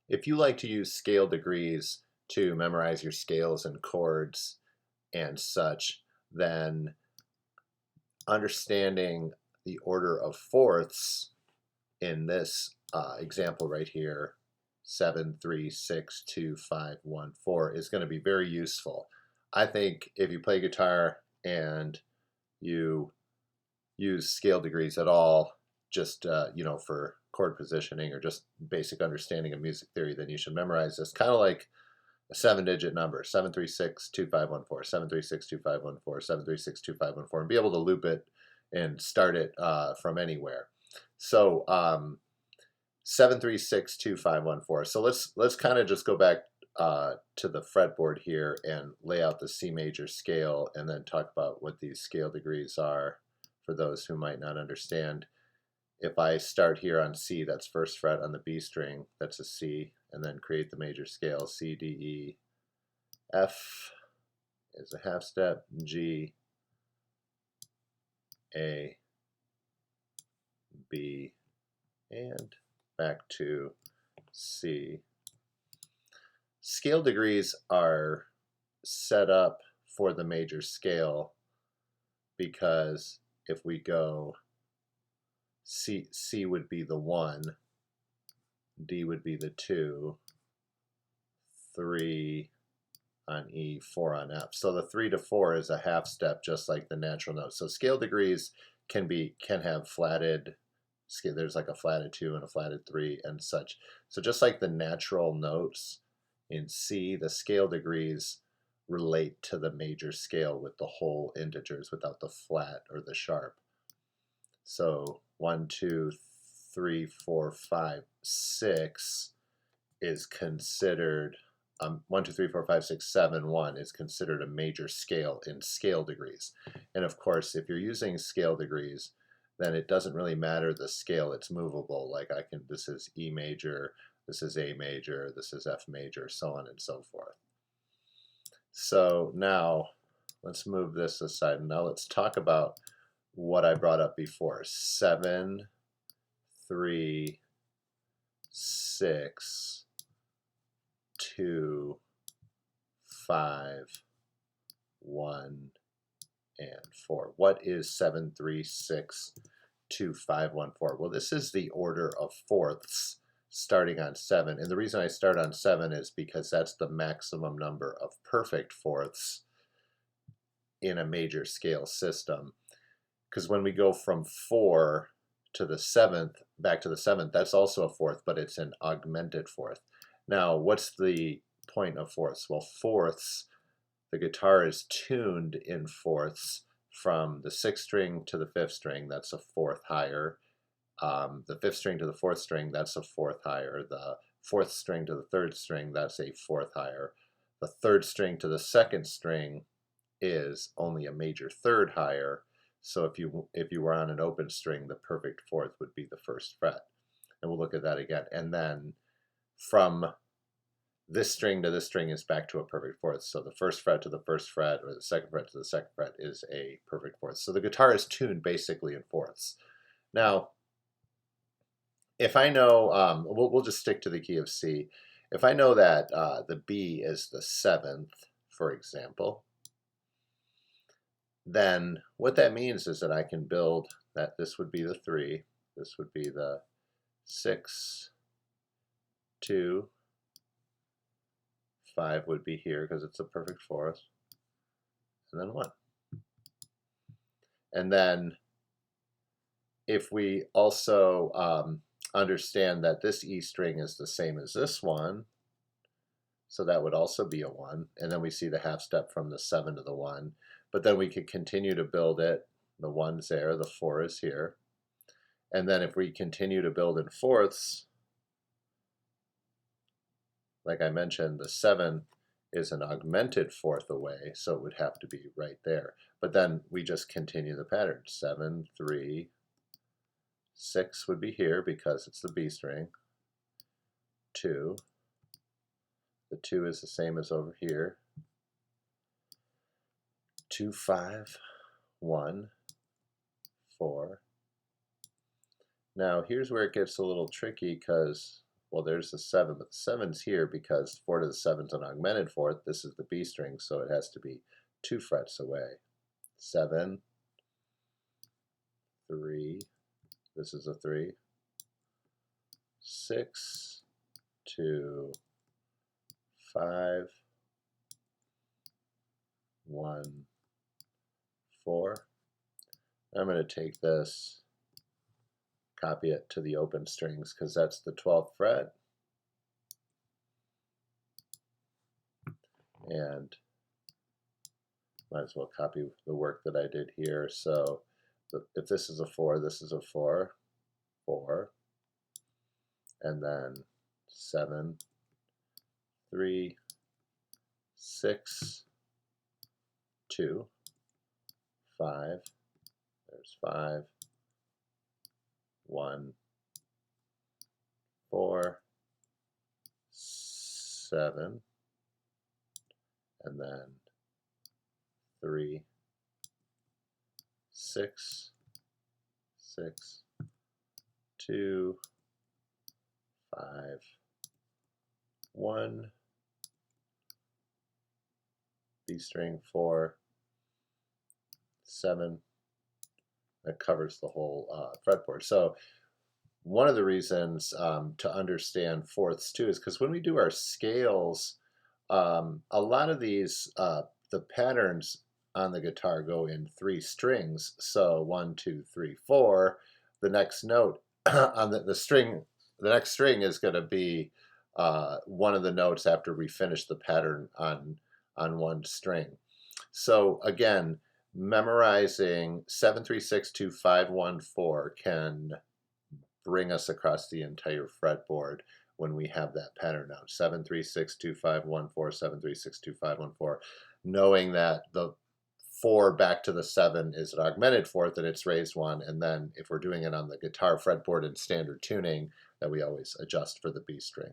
If you like to use scale degrees to memorize your scales and chords and such, then understanding the order of fourths in this example right here, 7, 3, 6, 2, 5, 1, 4, is going to be very useful. I think if you play guitar and you use scale degrees at all, just for chord positioning or just basic understanding of music theory, then you should memorize this. Kind of like a 7-digit number: 7362514, 7362514, 7362514, and be able to loop it and start it from anywhere. So 7362514. So let's kind of just go back to the fretboard here and lay out the C major scale, and then talk about what these scale degrees are for those who might not understand. If I start here on C, that's first fret on the B string, that's a C, and then create the major scale: C, D, E, F is a half step, G, A, B, and back to C. Scale degrees are set up for the major scale because if we go C would be the 1, D would be the 2, 3 on E, 4 on F. So the 3 to 4 is a half step, just like the natural notes. So scale degrees can have flatted scale. There's like a flatted 2 and a flatted 3 and such. So just like the natural notes in C, the scale degrees relate to the major scale with the whole integers without the flat or the sharp. So 1, 2, 3, 4, 5, 6 is considered 1, 2, 3, 4, 5, 6, 7, 1 is considered a major scale in scale degrees. And of course, if you're using scale degrees, then it doesn't really matter the scale. It's movable. Like this is E major, this is A major, this is F major, so on and so forth. So now let's move this aside. Now let's talk about what I brought up before: 7, 3, 6, 2, 5, 1, and 4. What is 7, 3, 6, 2, 5, 1, 4? Well, this is the order of fourths starting on 7. And the reason I start on 7 is because that's the maximum number of perfect fourths in a major scale system. Because when we go from 4 to the 7th, back to the 7th, that's also a fourth, but it's an augmented fourth. Now, what's the point of fourths? Well, fourths, the guitar is tuned in fourths from the 6th string to the 5th string, that's a fourth higher. The 5th string to the 4th string, that's a fourth higher. The 4th string to the 3rd string, that's a fourth higher. The 3rd string to the 2nd string is only a major third higher. So if you were on an open string, the perfect fourth would be the 1st fret. And we'll look at that again. And then from this string to this string is back to a perfect fourth. So the 1st fret to the 1st fret, or the 2nd fret to the 2nd fret, is a perfect fourth. So the guitar is tuned basically in fourths. Now, if I know, we'll just stick to the key of C. If I know that the B is the 7th, for example, then what that means is that I can build that this would be the 3, this would be the 6, 2, 5 would be here because it's a perfect fourth, and then 1. And then if we also understand that this E string is the same as this one, so that would also be a 1, and then we see the half step from the 7 to the 1, but then we could continue to build it. The 1's there, the 4 is here, and then if we continue to build in fourths, like I mentioned, the 7 is an augmented fourth away, so it would have to be right there. But then we just continue the pattern. 7, 3, 6 would be here because it's the B string. 2. The 2 is the same as over here. 2, 5, 1, 4. Now here's where it gets a little tricky because, well, there's the 7, but the 7's here because 4 to the 7's an augmented fourth. This is the B string, so it has to be 2 frets away. 7, 3, this is a 3, 6, 2, 5, 1, 4. I'm going to take this, copy it to the open strings because that's the 12th fret. And might as well copy the work that I did here. So if this is a 4, this is a 4, 4, and then 7, 3, 6, 2, 5, there's 5, 1, 4, 7, and then 3, 6, 6, 2, 5, 1, B string 4, 7. That covers the whole fretboard. So one of the reasons to understand fourths too is because when we do our scales, a lot of these, the patterns on the guitar go in 3 strings. So 1, 2, 3, 4. The next note on the string, the next string is going to be one of the notes after we finish the pattern on one string. So again, memorizing 7, 3, 6, 2, 5, 1, 4 can bring us across the entire fretboard when we have that pattern out. 7, 3, 6, 2, 5, 1, 4, 7, 3, 6, 2, 5, 1, 4. Knowing that the 4 back to the 7 is an augmented fourth and it's raised 1, and then if we're doing it on the guitar fretboard in standard tuning, that we always adjust for the B string.